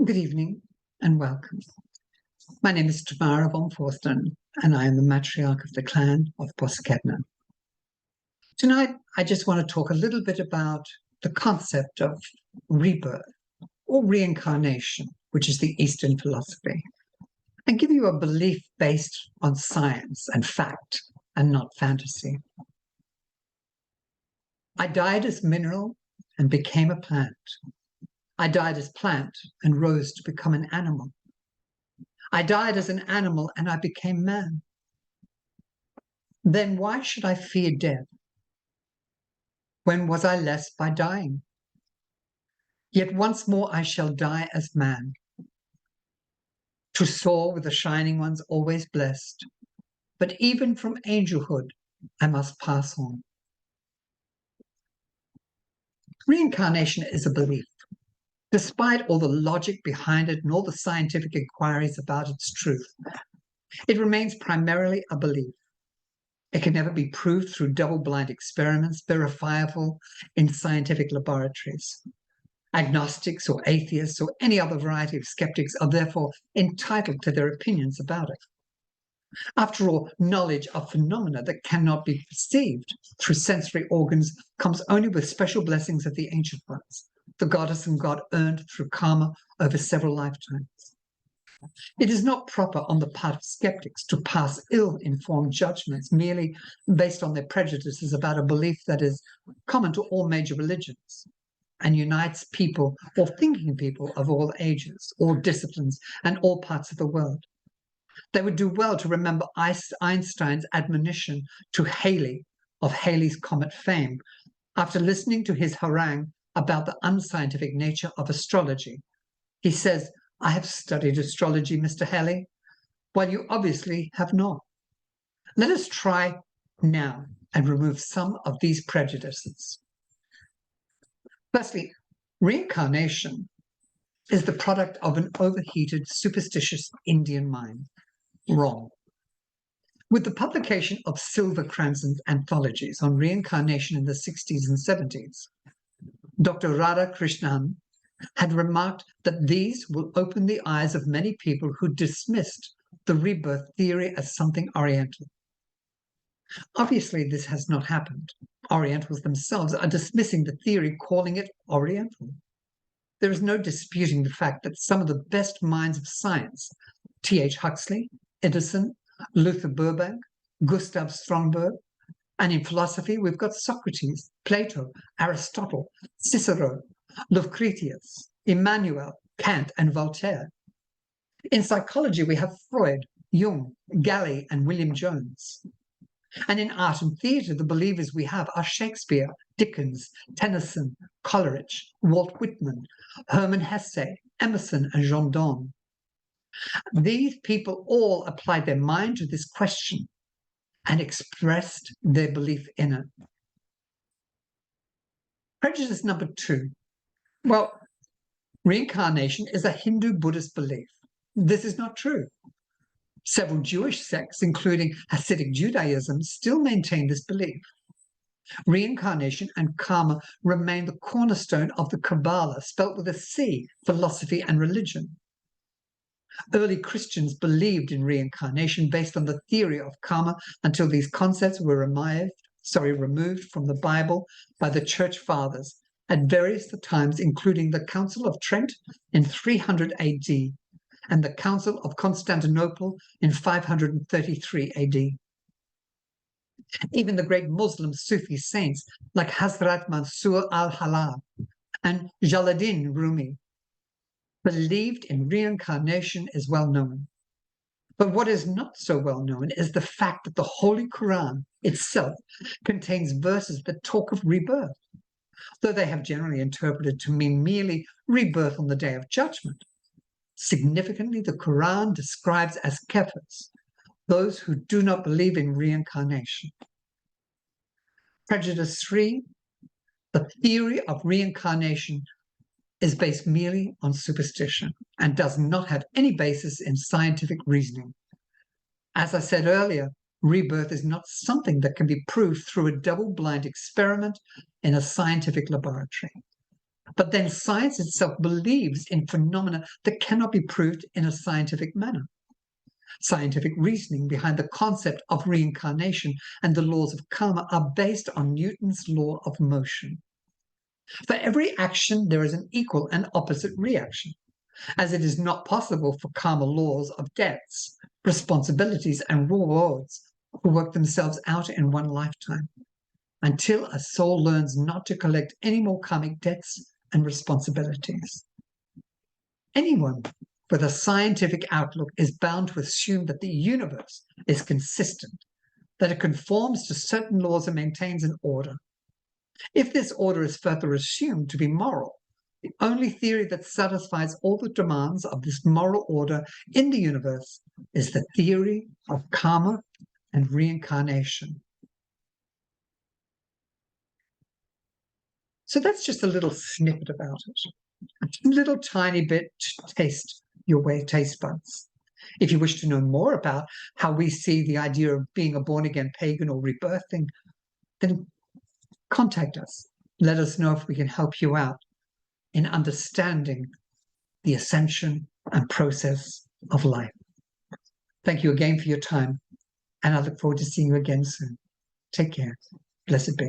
Good evening and welcome. My name is Tamara Von Forslun, and I am the matriarch of the clan of Bosketna. Tonight, I just want to talk a little bit about the concept of rebirth or reincarnation, which is the Eastern philosophy, and give you a belief based on science and fact and not fantasy. I died as mineral and became a plant. I died as plant and rose to become an animal. I died as an animal and I became man. Then why should I fear death? When was I less by dying? Yet once more I shall die as man. To soar with the shining ones always blessed, but even from angelhood I must pass on. Reincarnation is a belief. Despite all the logic behind it and all the scientific inquiries about its truth, it remains primarily a belief. It can never be proved through double-blind experiments verifiable in scientific laboratories. Agnostics or atheists or any other variety of skeptics are therefore entitled to their opinions about it. After all, knowledge of phenomena that cannot be perceived through sensory organs comes only with special blessings of the ancient ones, the goddess and god earned through karma over several lifetimes. It is not proper on the part of skeptics to pass ill-informed judgments merely based on their prejudices about a belief that is common to all major religions and unites people or thinking people of all ages, all disciplines, and all parts of the world. They would do well to remember Einstein's admonition to Halley of Halley's Comet fame after listening to his harangue about the unscientific nature of astrology. He says, "I have studied astrology, Mr. Halley, while you obviously have not. Let us try now and remove some of these prejudices." Firstly, reincarnation is the product of an overheated, superstitious Indian mind. Wrong. With the publication of Silver Cranson's anthologies on reincarnation in the 60s and 70s, Dr. Radha Krishnan had remarked that these will open the eyes of many people who dismissed the rebirth theory as something Oriental. Obviously, this has not happened. Orientals themselves are dismissing the theory, calling it Oriental. There is no disputing the fact that some of the best minds of science, T.H. Huxley, Edison, Luther Burbank, Gustav Stromberg, and in philosophy, we've got Socrates, Plato, Aristotle, Cicero, Lucretius, Emmanuel, Kant, and Voltaire. In psychology, we have Freud, Jung, Galli, and William Jones. And in art and theatre, the believers we have are Shakespeare, Dickens, Tennyson, Coleridge, Walt Whitman, Hermann Hesse, Emerson, and Jean Donne. These people all applied their mind to this question and expressed their belief in it. Prejudice number 2. Well, reincarnation is a Hindu-Buddhist belief. This is not true. Several Jewish sects, including Hasidic Judaism, still maintain this belief. Reincarnation and karma remain the cornerstone of the Kabbalah, spelt with a C, philosophy and religion. Early Christians believed in reincarnation based on the theory of karma until these concepts were removed from the Bible by the Church Fathers at various times, including the Council of Trent in 300 AD and the Council of Constantinople in 533 AD. Even the great Muslim Sufi saints like Hazrat Mansur al-Halal and Jalaluddin Rumi believed in reincarnation is well known. But what is not so well known is the fact that the Holy Quran itself contains verses that talk of rebirth, though they have generally interpreted to mean merely rebirth on the Day of Judgment. Significantly, the Quran describes as kafirs those who do not believe in reincarnation. Prejudice 3, the theory of reincarnation is based merely on superstition and does not have any basis in scientific reasoning. As I said earlier, rebirth is not something that can be proved through a double-blind experiment in a scientific laboratory. But then science itself believes in phenomena that cannot be proved in a scientific manner. Scientific reasoning behind the concept of reincarnation and the laws of karma are based on Newton's law of motion. For every action, there is an equal and opposite reaction, as it is not possible for karma laws of debts, responsibilities, and rewards to work themselves out in one lifetime, until a soul learns not to collect any more karmic debts and responsibilities. Anyone with a scientific outlook is bound to assume that the universe is consistent, that it conforms to certain laws and maintains an order. If this order is further assumed to be moral, the only theory that satisfies all the demands of this moral order in the universe is the theory of karma and reincarnation. So that's just a little snippet about it. A little tiny bit to taste your taste buds. If you wish to know more about how we see the idea of being a born-again pagan or rebirthing, then contact us. Let us know if we can help you out in understanding the ascension and process of life. Thank you again for your time, and I look forward to seeing you again soon. Take care. Blessed be.